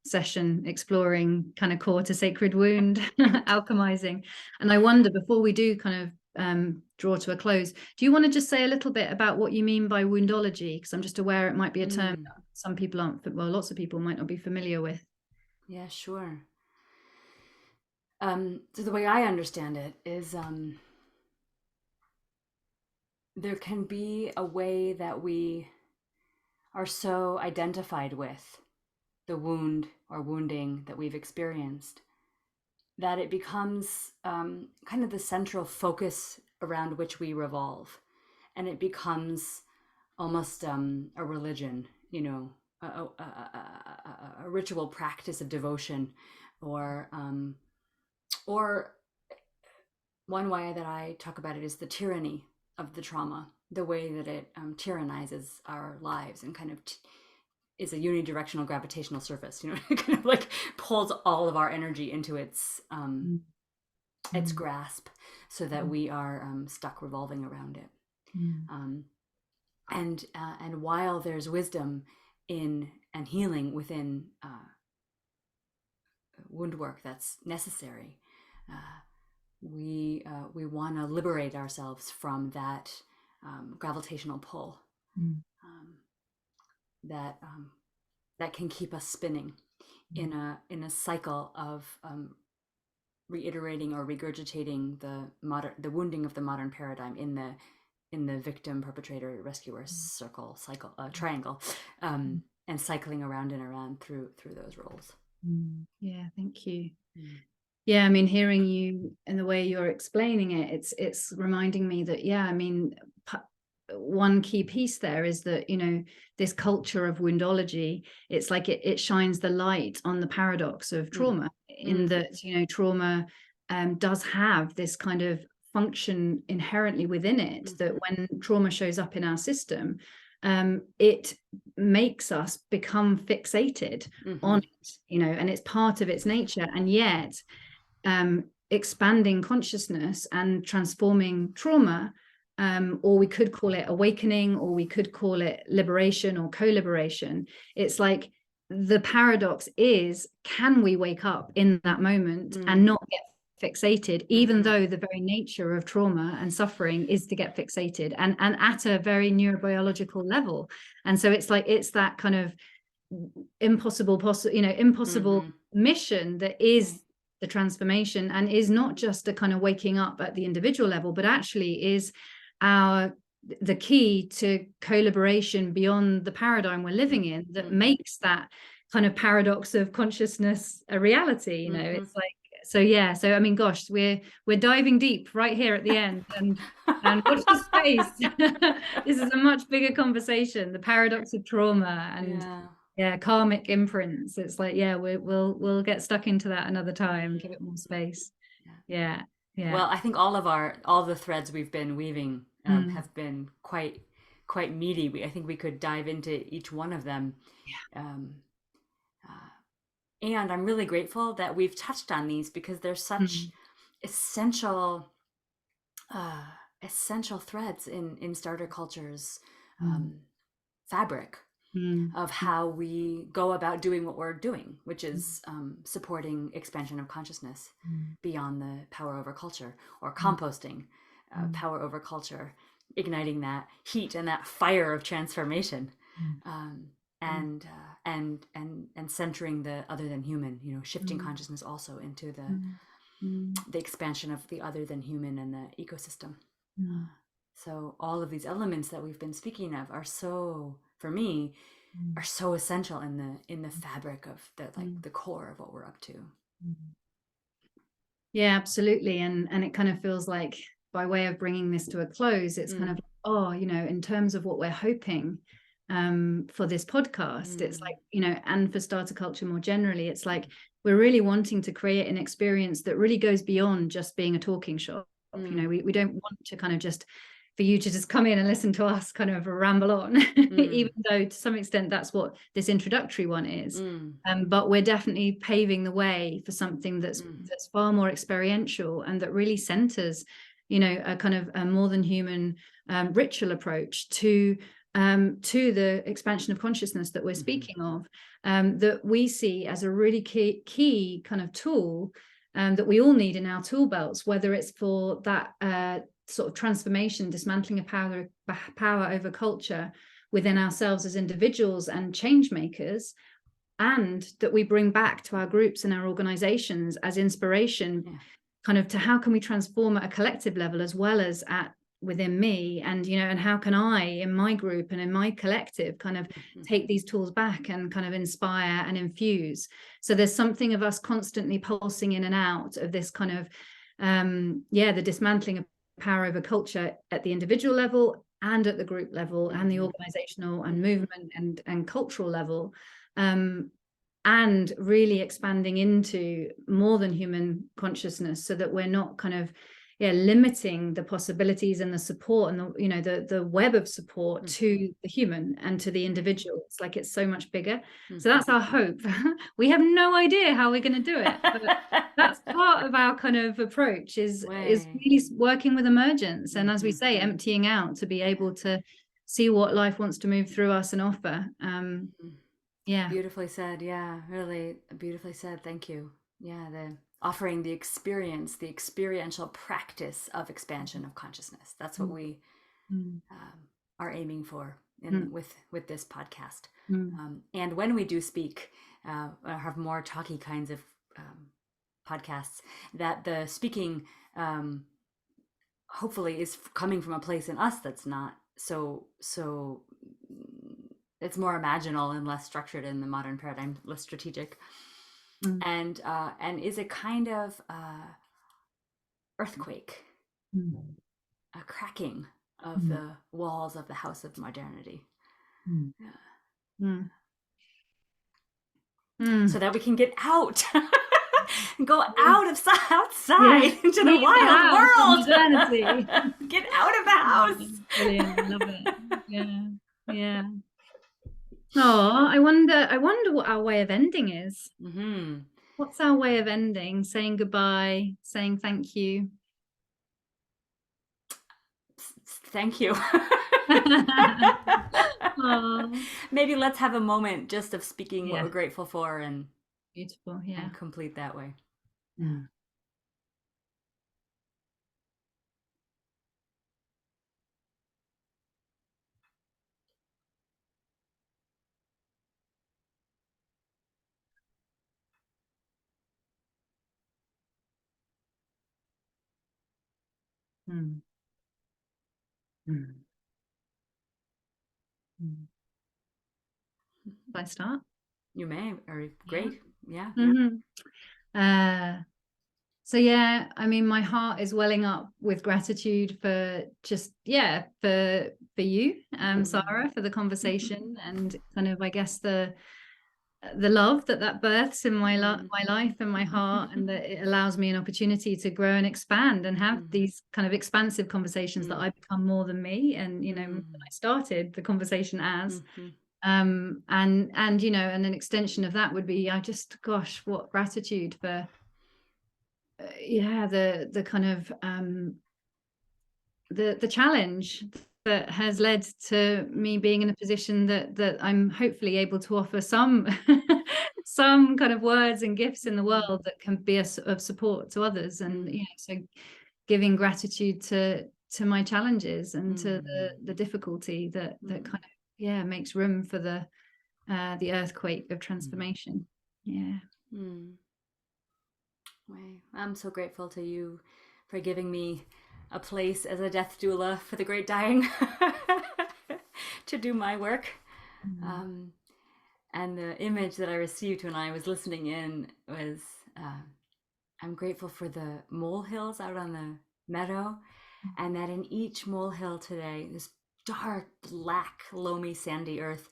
session exploring kind of core to sacred wound, alchemizing. And I wonder, before we do kind of draw to a close, do you want to just say a little bit about what you mean by woundology? Because I'm just aware it might be a term that some people aren't, well, lots of people might not be familiar with. Yeah, sure. So the way I understand it is, there can be a way that we are so identified with the wound or wounding that we've experienced that it becomes kind of the central focus around which we revolve, and it becomes almost a religion, you know, a ritual practice of devotion, or one way that I talk about it is the tyranny of the trauma, the way that it tyrannizes our lives, and kind of is a unidirectional gravitational surface, you know, it kind of like pulls all of our energy into its grasp, so that we are stuck revolving around it. And while there's wisdom in and healing within wound work that's necessary, we want to liberate ourselves from that gravitational pull that can keep us spinning in a cycle of reiterating or regurgitating the wounding of the modern paradigm in the victim, perpetrator, rescuer triangle, and cycling around and around through those roles. Yeah, thank you. Yeah, I mean, hearing you and the way you're explaining it, it's reminding me that, yeah, I mean, one key piece there is that, you know, this culture of woundology, it's like it shines the light on the paradox of trauma, in that, you know, trauma does have this kind of function inherently within it, that when trauma shows up in our system, it makes us become fixated on it, you know, and it's part of its nature. And yet expanding consciousness and transforming trauma or we could call it awakening, or we could call it liberation or co-liberation. It's like the paradox is, can we wake up in that moment and not get fixated, even though the very nature of trauma and suffering is to get fixated, and at a very neurobiological level. And so it's like, it's that kind of impossible mission that is the transformation, and is not just a kind of waking up at the individual level, but actually is the key to co-liberation beyond the paradigm we're living in, that makes that kind of paradox of consciousness a reality. It's like, so yeah, so I mean, gosh, we're diving deep right here at the end, and watch this space. This is a much bigger conversation, the paradox of trauma and karmic imprints. It's like, yeah, we'll get stuck into that another time, give it more space. Yeah. Well, I think all the threads we've been weaving have been quite meaty. I think we could dive into each one of them. And I'm really grateful that we've touched on these, because they're such essential threads in starter culture's fabric of how we go about doing what we're doing, which is supporting expansion of consciousness beyond the power over culture, or composting power over culture, igniting that heat and that fire of transformation, and centering the other than human, shifting consciousness also into the expansion of the other than human and the ecosystem. So all of these elements that we've been speaking of are so, for me, are so essential in the fabric of the core of what we're up to. Yeah, absolutely. And it kind of feels like, by way of bringing this to a close, it's kind of, in terms of what we're hoping for this podcast, it's like, and for starter culture more generally, it's like, we're really wanting to create an experience that really goes beyond just being a talking shop. We don't want to kind of just, for you to just come in and listen to us kind of ramble on, even though to some extent that's what this introductory one is. But we're definitely paving the way for something that's far more experiential, and that really centers, a kind of a more than human ritual approach to the expansion of consciousness that we're speaking of, that we see as a really key kind of tool that we all need in our tool belts, whether it's for that sort of transformation, dismantling of power over culture within ourselves as individuals and change makers, and that we bring back to our groups and our organizations as inspiration, kind of to how can we transform at a collective level as well as within me, and and how can I in my group and in my collective kind of take these tools back and kind of inspire and infuse. So there's something of us constantly pulsing in and out of this kind of the dismantling of power over culture at the individual level and at the group level and the organizational and movement and cultural level, and really expanding into more than human consciousness, so that we're not kind of limiting the possibilities and the support and the web of support to the human and to the individual. It's like, it's so much bigger. So that's our hope. We have no idea how we're going to do it, but that's part of our kind of approach, is really working with emergence, and as we say, emptying out to be able to see what life wants to move through us and offer. Beautifully said. Really beautifully said. Thank you. Offering the experience, the experiential practice of expansion of consciousness. That's what we are aiming for with this podcast. And when we do speak, or have more talky kinds of podcasts, that the speaking hopefully is coming from a place in us that's not so it's more imaginal and less structured in the modern paradigm, less strategic. And is a kind of earthquake, a cracking of the walls of the house of modernity, so that we can get out, go outside into the wild world. Get out of the house. Brilliant. I love it. Yeah. Oh, I wonder what our way of ending is. What's our way of ending? Saying goodbye, saying thank you. Thank you. Oh, Maybe let's have a moment just of speaking what yeah, we're grateful for beautiful. Yeah. and complete that way. Yeah. Mm. Mm. Mm. Shall I start? You may, or Yeah. great. Yeah. Mm-hmm. So yeah, I mean, my heart is welling up with gratitude for just, yeah, for you, Sarah, for the conversation, and kind of, I guess, the love that births in my life and my heart, and that it allows me an opportunity to grow and expand and have these kind of expansive conversations that I become more than me, and more than I started the conversation as. And and an extension of that would be, I just, gosh, what gratitude for the kind of the challenge that has led to me being in a position that I'm hopefully able to offer some some kind of words and gifts in the world that can be of support to others, and so giving gratitude to my challenges and to the difficulty that kind of makes room for the earthquake of transformation. I'm so grateful to you for giving me a place as a death doula for the great dying to do my work. And the image that I received when I was listening in was I'm grateful for the molehills out on the meadow, and that in each molehill today, this dark, black, loamy, sandy earth,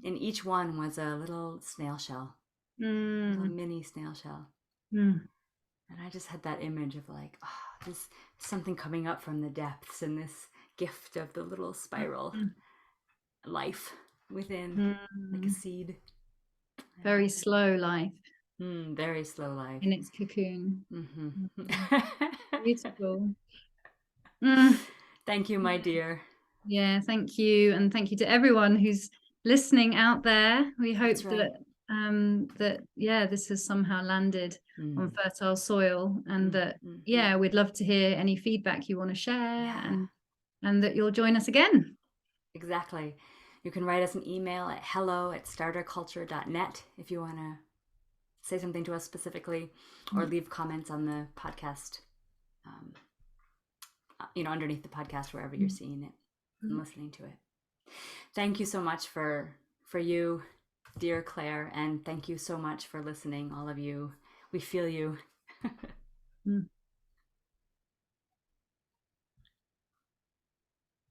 in each one was a little snail shell, little mini snail shell. And I just had that image of like, oh, there's something coming up from the depths, and this gift of the little spiral life within, like a seed. Very slow life. Very slow life. In its cocoon. Beautiful. Thank you, my dear. Yeah, thank you. And thank you to everyone who's listening out there. We hope that this has somehow landed on fertile soil, and that we'd love to hear any feedback you want to share, and that you'll join us again. Exactly. You can write us an email at hello@starterculture.net if you want to say something to us specifically, or leave comments on the podcast, underneath the podcast, wherever you're seeing it and listening to it. Thank you so much for you, dear Claire, and thank you so much for listening, all of you. We feel you.